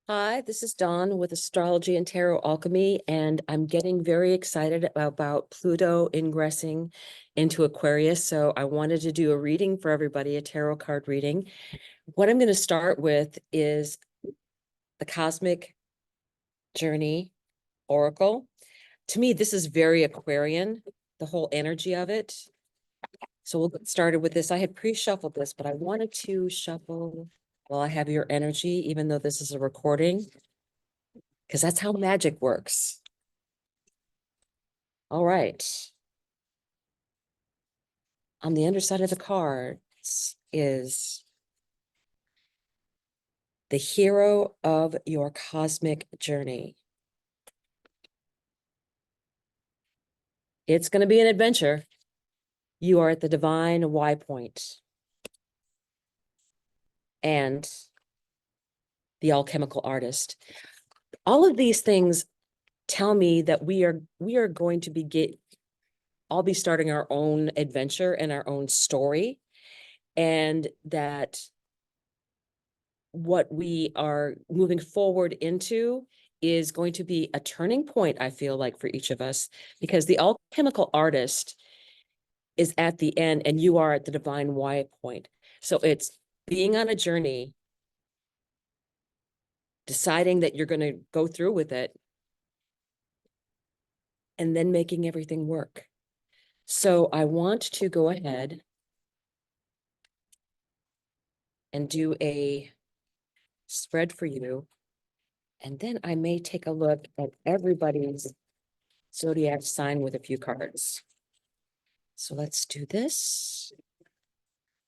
Hi, this is Dawn with Astrology and Tarot Alchemy, and I'm getting very excited about Pluto ingressing into Aquarius. So I wanted to do a reading for everybody, a tarot card reading. What I'm going to start with is the Cosmic Journey Oracle. To me, this is very Aquarian, the whole energy of it. So we'll get started with this. I had pre-shuffled this, but I wanted to shuffle while I have your energy, even though this is a recording, because that's how magic works. All right. On the underside of the cards is the hero of your cosmic journey. It's going to be an adventure. You are at the divine Y point. And the alchemical artist. All of these things tell me that we are going to all be starting our own adventure and our own story, and that what we are moving forward into is going to be a turning point, I feel like, for each of us, because the alchemical artist is at the end and you are at the divine Y point. So it's being on a journey, deciding that you're going to go through with it, and then making everything work. So I want to go ahead and do a spread for you. And then I may take a look at everybody's zodiac sign with a few cards. So let's do this.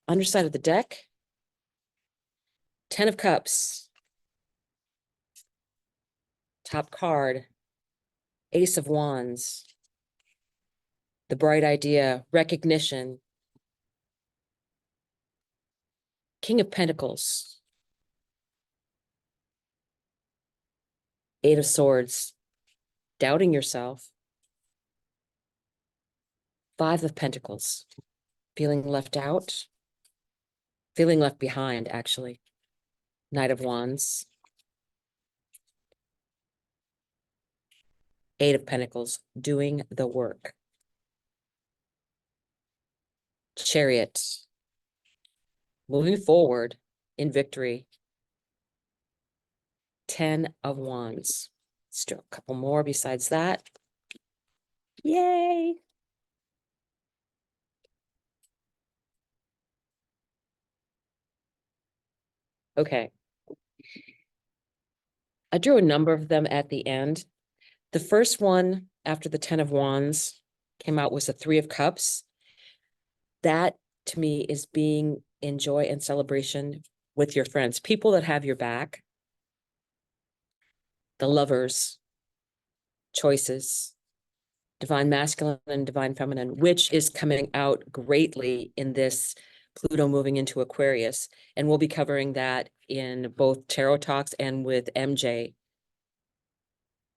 Underside of the deck, 10 of Cups. Top card, Ace of Wands. The bright idea, recognition. King of Pentacles. Eight of Swords, doubting yourself. Five of Pentacles, feeling left out. Feeling left behind, actually. Knight of Wands. Eight of Pentacles, doing the work. Chariot, moving forward in victory. 10 of Wands. Let's do a couple more besides that. Yay! Okay. I drew a number of them at the end. The first one after the 10 of Wands came out was the 3 of Cups. That to me is being in joy and celebration with your friends, people that have your back. The Lovers, choices, divine masculine and divine feminine, which is coming out greatly in this Pluto moving into Aquarius. And we'll be covering that in both Tarot Talks and with MJ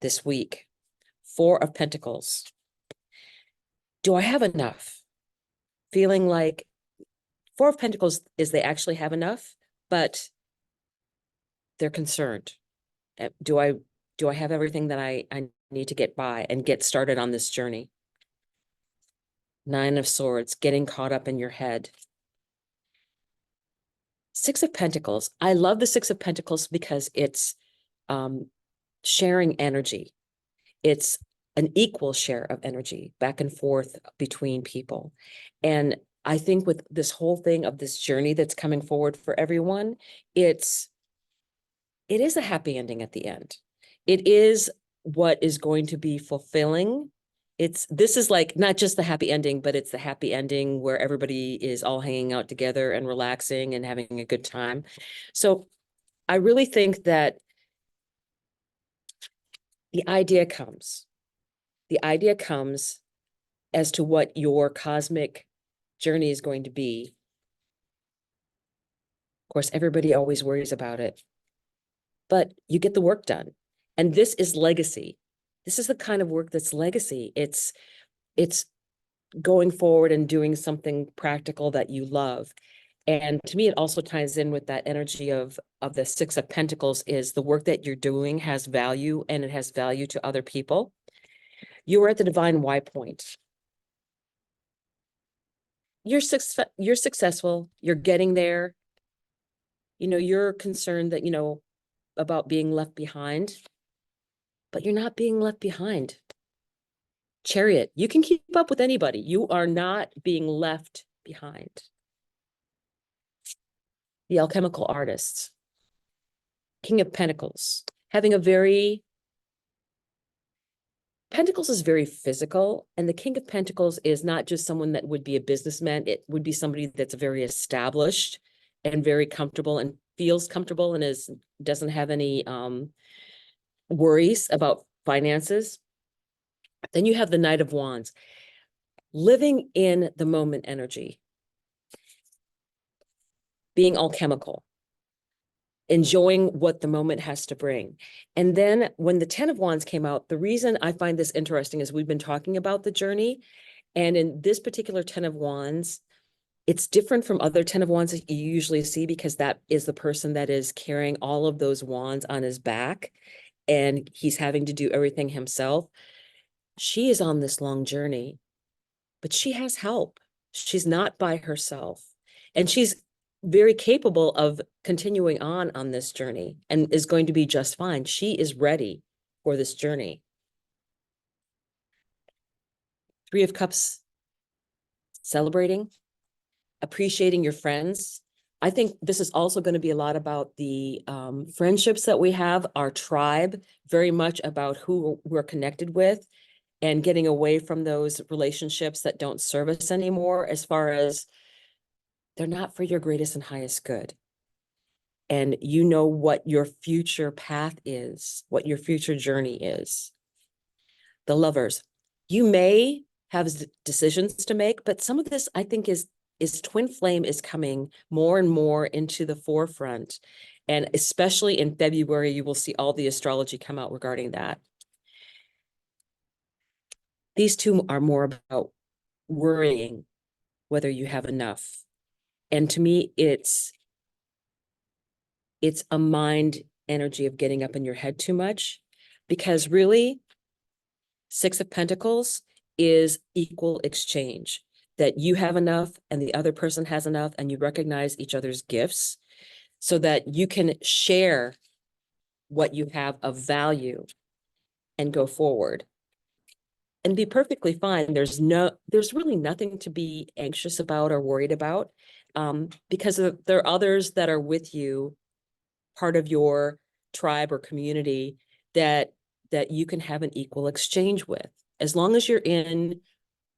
this week. 4 of Pentacles. Do I have enough? Feeling like 4 of Pentacles is they actually have enough, but they're concerned. Do I have everything that I need to get by and get started on this journey? 9 of Swords, getting caught up in your head. 6 of Pentacles. I love the 6 of Pentacles because it's sharing energy. It's an equal share of energy back and forth between people. And I think with this whole thing of this journey that's coming forward for everyone, it is a happy ending at the end. It is what is going to be fulfilling. This is like not just the happy ending, but it's the happy ending where everybody is all hanging out together and relaxing and having a good time. So I really think that the idea comes as to what your cosmic journey is going to be. Of course, everybody always worries about it, but you get the work done. And this is legacy. This is the kind of work that's legacy. It's going forward and doing something practical that you love. And to me, it also ties in with that energy of the Six of Pentacles is the work that you're doing has value and it has value to other people. You are at the divine Y point. You're successful. You're getting there. You know, you're concerned that, you know, about being left behind, but you're not being left behind. Chariot, you can keep up with anybody. You are not being left behind. The alchemical artists, King of Pentacles, having a very, Pentacles is very physical, and the King of Pentacles is not just someone that would be a businessman. It would be somebody that's very established and very comfortable and feels comfortable and doesn't have any worries about finances. Then you have the Knight of Wands, living in the moment energy, being alchemical, enjoying what the moment has to bring. And then when the 10 of Wands came out, the reason I find this interesting is we've been talking about the journey. And in this particular 10 of Wands, it's different from other 10 of Wands that you usually see because that is the person that is carrying all of those wands on his back and he's having to do everything himself. She is on this long journey, but she has help. She's not by herself. And she's very capable of continuing on this journey and is going to be just fine. She is ready for this journey. Three of Cups, celebrating, appreciating your friends. I think this is also going to be a lot about the friendships that we have, our tribe, very much about who we're connected with and getting away from those relationships that don't serve us anymore, as far as they're not for your greatest and highest good. And you know what your future path is, what your future journey is. The Lovers, you may have decisions to make, but some of this I think is twin flame is coming more and more into the forefront. And especially in February, you will see all the astrology come out regarding that. These two are more about worrying whether you have enough. And to me, it's a mind energy of getting up in your head too much, because really, Six of Pentacles is equal exchange, that you have enough and the other person has enough, and you recognize each other's gifts so that you can share what you have of value and go forward and be perfectly fine. There's really nothing to be anxious about or worried about, because there are others that are with you, part of your tribe or community, that you can have an equal exchange with, as long as you're in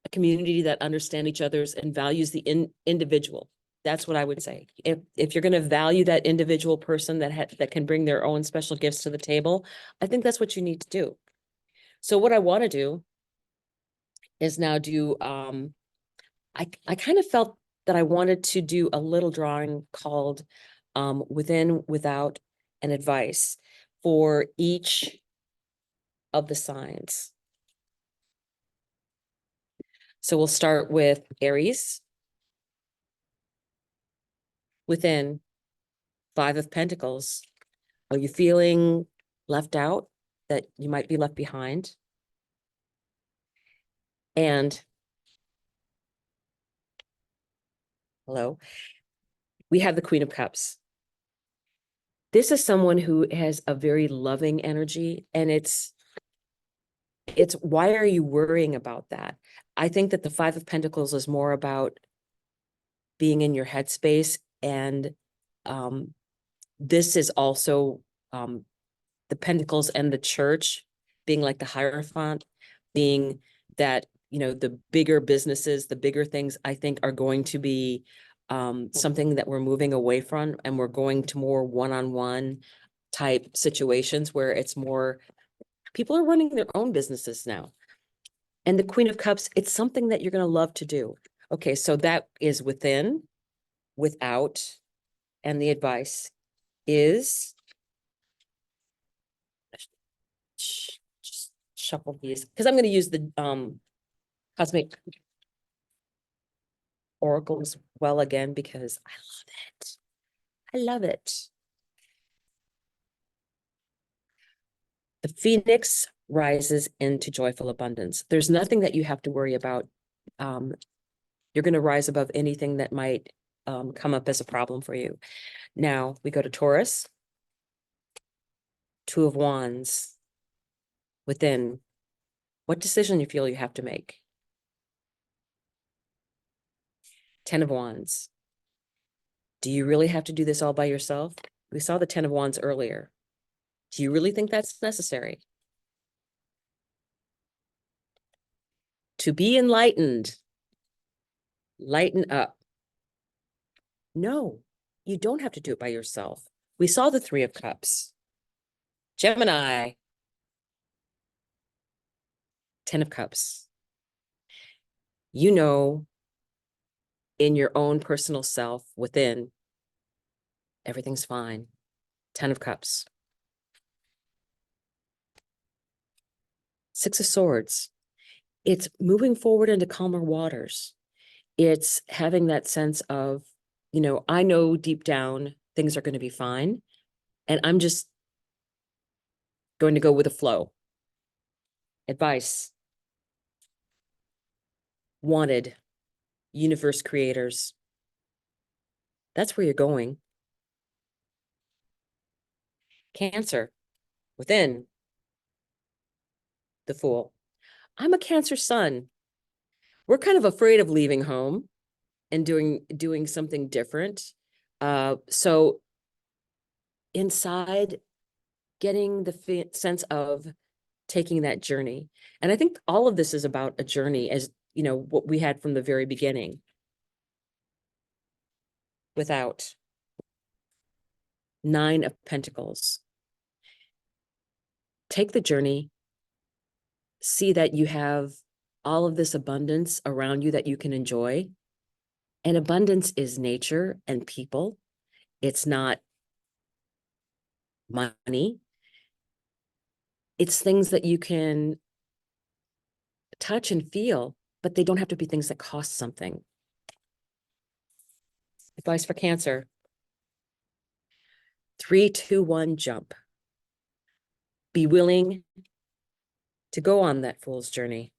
a community that understands each other's and values the individual. That's what I would say. If you're going to value that individual person that can bring their own special gifts to the table, I think that's what you need to do. So what I want to do is now do, I kind of felt that I wanted to do a little drawing called Within, Without, and Advice for each of the signs. So we'll start with Aries. Within, Five of Pentacles. Are you feeling left out, that you might be left behind? And hello, we have the Queen of Cups. This is someone who has a very loving energy, and it's why are you worrying about that? I think that the Five of Pentacles is more about being in your headspace, and this is also the Pentacles and the Church being like the Hierophant, being that, you know, the bigger businesses, the bigger things, I think are going to be something that we're moving away from, and we're going to more one-on-one type situations where it's more, people are running their own businesses now. And the Queen of Cups, it's something that you're going to love to do. Okay, so that is within, without, and the advice is, just shuffle these, because I'm going to use the cosmic oracle as well again, because I love it. I love it. The phoenix rises into joyful abundance. There's nothing that you have to worry about. You're going to rise above anything that might come up as a problem for you. Now we go to Taurus. Two of Wands. Within. What decision you feel you have to make? 10 of Wands. Do you really have to do this all by yourself? We saw the 10 of Wands earlier. Do you really think that's necessary? To be enlightened, lighten up. No, you don't have to do it by yourself. We saw the 3 of Cups. Gemini, 10 of Cups. You know, in your own personal self, within, everything's fine. 10 of Cups. 6 of Swords. It's moving forward into calmer waters. It's having that sense of, you know, I know deep down things are going to be fine, and I'm just going to go with the flow. Advice. Wanted. Universe creators. That's where you're going. Cancer. Within. The Fool. I'm a Cancer sun. We're kind of afraid of leaving home and doing something different. So inside, getting the sense of taking that journey. And I think all of this is about a journey, as you know, what we had from the very beginning. Without. 9 of Pentacles. Take the journey. See that you have all of this abundance around you that you can enjoy. And abundance is nature and people. It's not money. It's things that you can touch and feel, but they don't have to be things that cost something. Advice for Cancer. 3, 2, 1, jump. Be willing to go on that fool's journey.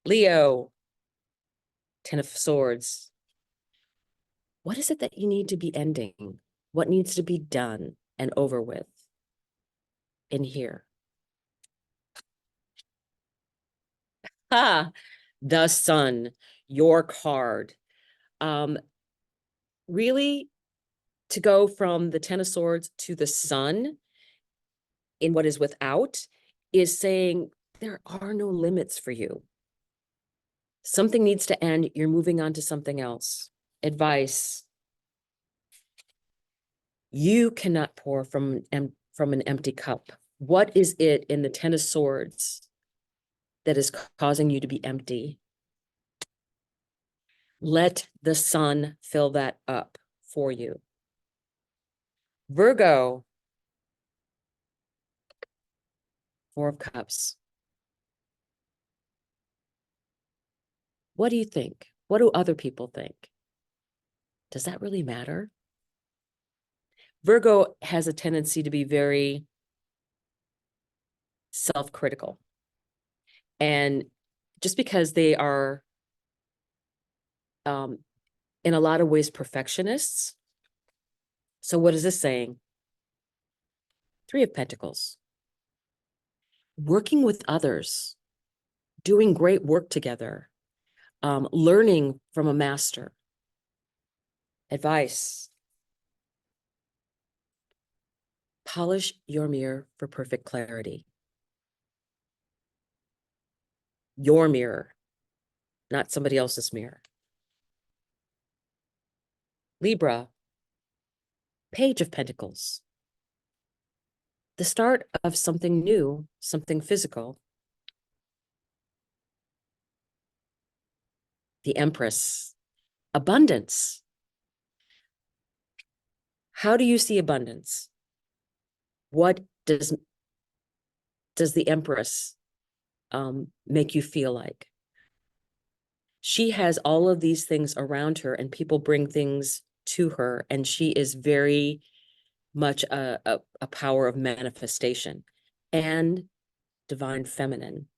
Leo. 10 of Swords. What is it that you need to be ending? What needs to be done and over with in here? The Sun, your card. Really, to go from the 10 of Swords to the Sun in what is without is saying there are no limits for you. Something needs to end. You're moving on to something else. Advice. You cannot pour from an empty cup. What is it in the 10 of Swords that is causing you to be empty? Let the Sun fill that up for you. Virgo. 4 of Cups. What do you think? What do other people think? Does that really matter? Virgo has a tendency to be very self-critical. And just because they are, in a lot of ways, perfectionists. So what is this saying? 3 of Pentacles. Working with others, doing great work together, learning from a master. Advice. Polish your mirror for perfect clarity. Your mirror, not somebody else's mirror. Libra. Page of Pentacles. The start of something new, something physical. The Empress. Abundance. How do you see abundance? What does the Empress make you feel like? She has all of these things around her, and people bring things to her, and she is very much a power of manifestation. And divine feminine.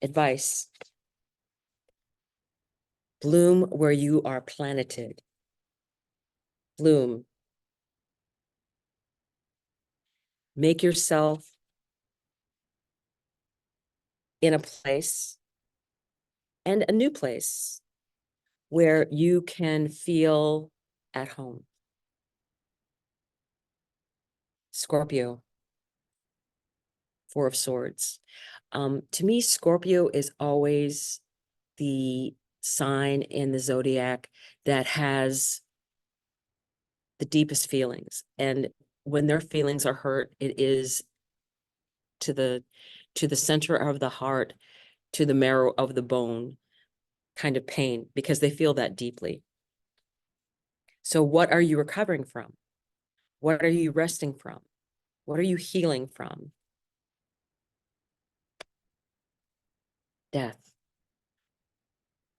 Advice: bloom where you are planeted. Bloom. Make yourself in a place, and a new place, where you can feel at home. Scorpio, Four of Swords. To me, Scorpio is always the sign in the zodiac that has the deepest feelings. And when their feelings are hurt, it is to the center of the heart, to the marrow of the bone kind of pain, because they feel that deeply. So what are you recovering from? What are you resting from? What are you healing from? Death.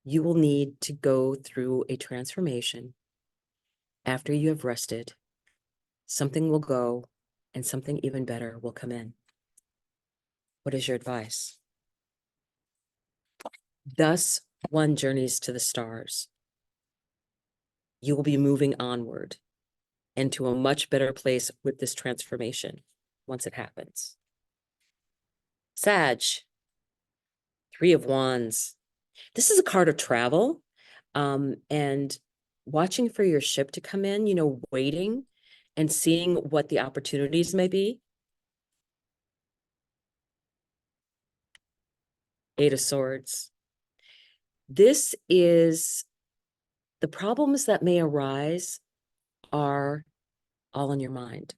You will need to go through a transformation after you have rested. Something will go and something even better will come in. What is your advice? Thus, one journeys to the stars. You will be moving onward into a much better place with this transformation once it happens. Sag, Three of Wands. This is a card of travel, and watching for your ship to come in, waiting and seeing what the opportunities may be. Eight of Swords. This is the problems that may arise are all in your mind.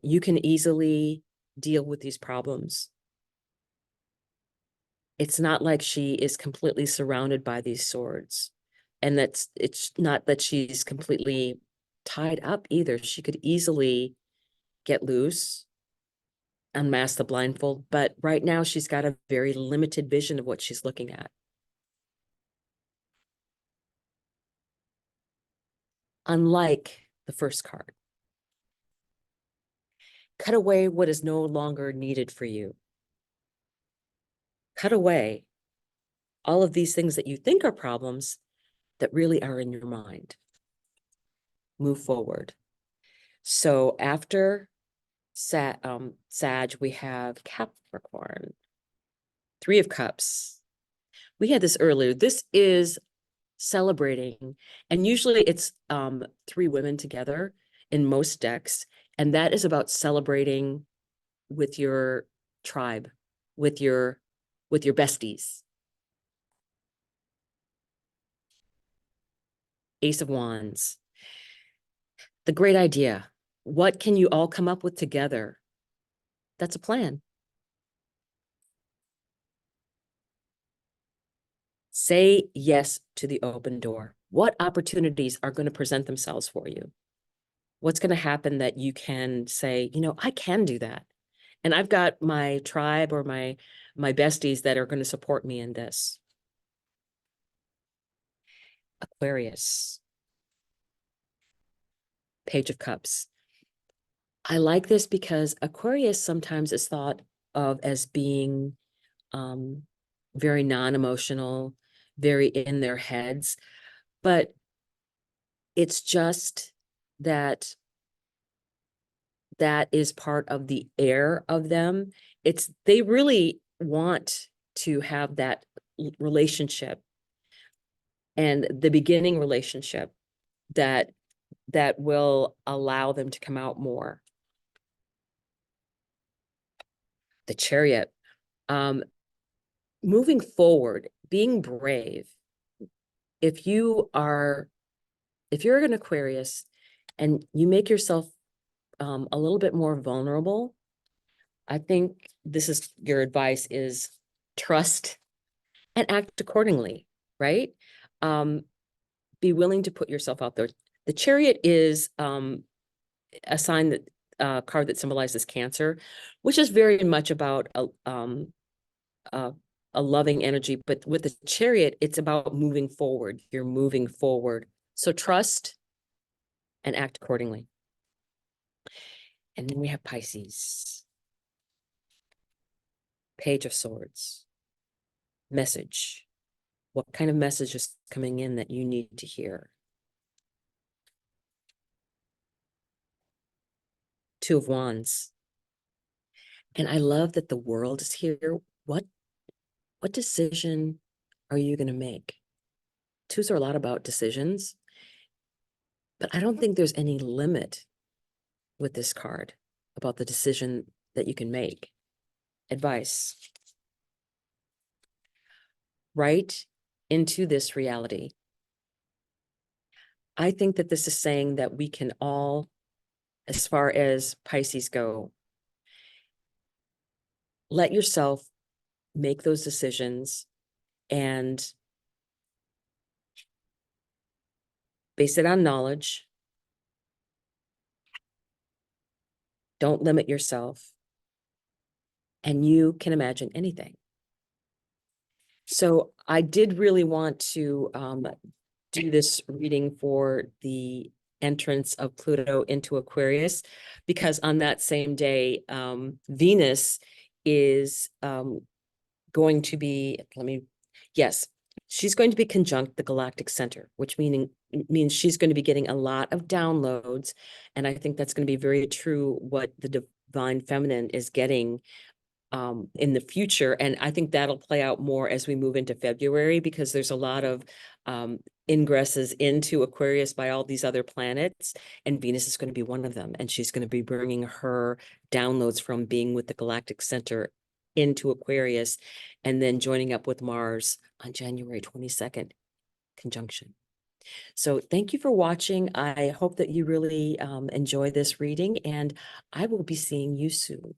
You can easily deal with these problems. It's not like she is completely surrounded by these swords, and it's not that she's completely tied up either. She could easily get loose, unmask the blindfold, but right now she's got a very limited vision of what she's looking at. Unlike the first card, cut away what is no longer needed for you. Cut away all of these things that you think are problems that really are in your mind. Move forward. So after Sag, we have Capricorn, Three of Cups. We had this earlier. This is celebrating, and usually it's three women together in most decks, and that is about celebrating with your tribe, with your besties. Ace of Wands. The great idea. What can you all come up with together? That's a plan. Say yes to the open door. What opportunities are going to present themselves for you? What's going to happen that you can say, I can do that. And I've got my tribe or my besties that are going to support me in this. Aquarius. Page of Cups. I like this because Aquarius sometimes is thought of as being very non-emotional, very in their heads, but it's just that is part of the air of them. They really want to have that relationship, and the beginning relationship that will allow them to come out more. The Chariot. Moving forward, being brave. If you're an Aquarius and you make yourself a little bit more vulnerable, I think this is your advice is trust and act accordingly, right? Be willing to put yourself out there. The Chariot is a sign that card that symbolizes Cancer, which is very much about a loving energy, but with the Chariot, it's about moving forward. You're moving forward. So trust and act accordingly. And then we have Pisces. Page of Swords. Message. What kind of message is coming in that you need to hear? Two of Wands. And I love that the World is here. What decision are you going to make? Twos are a lot about decisions, but I don't think there's any limit with this card about the decision that you can make. Advice. Right into this reality. I think that this is saying that we can all, as far as Pisces go, let yourself make those decisions and base it on knowledge. Don't limit yourself. And you can imagine anything. So I did really want to do this reading for the entrance of Pluto into Aquarius, because on that same day, Venus is going to be, she's going to be conjunct the galactic center, which means she's going to be getting a lot of downloads. And I think that's going to be very true what the divine feminine is getting in the future. And I think that'll play out more as we move into February, because there's a lot of ingresses into Aquarius by all these other planets, and Venus is going to be one of them. And she's going to be bringing her downloads from being with the galactic center into Aquarius, and then joining up with Mars on January 22nd, conjunction. So thank you for watching. I hope that you really enjoy this reading, and I will be seeing you soon.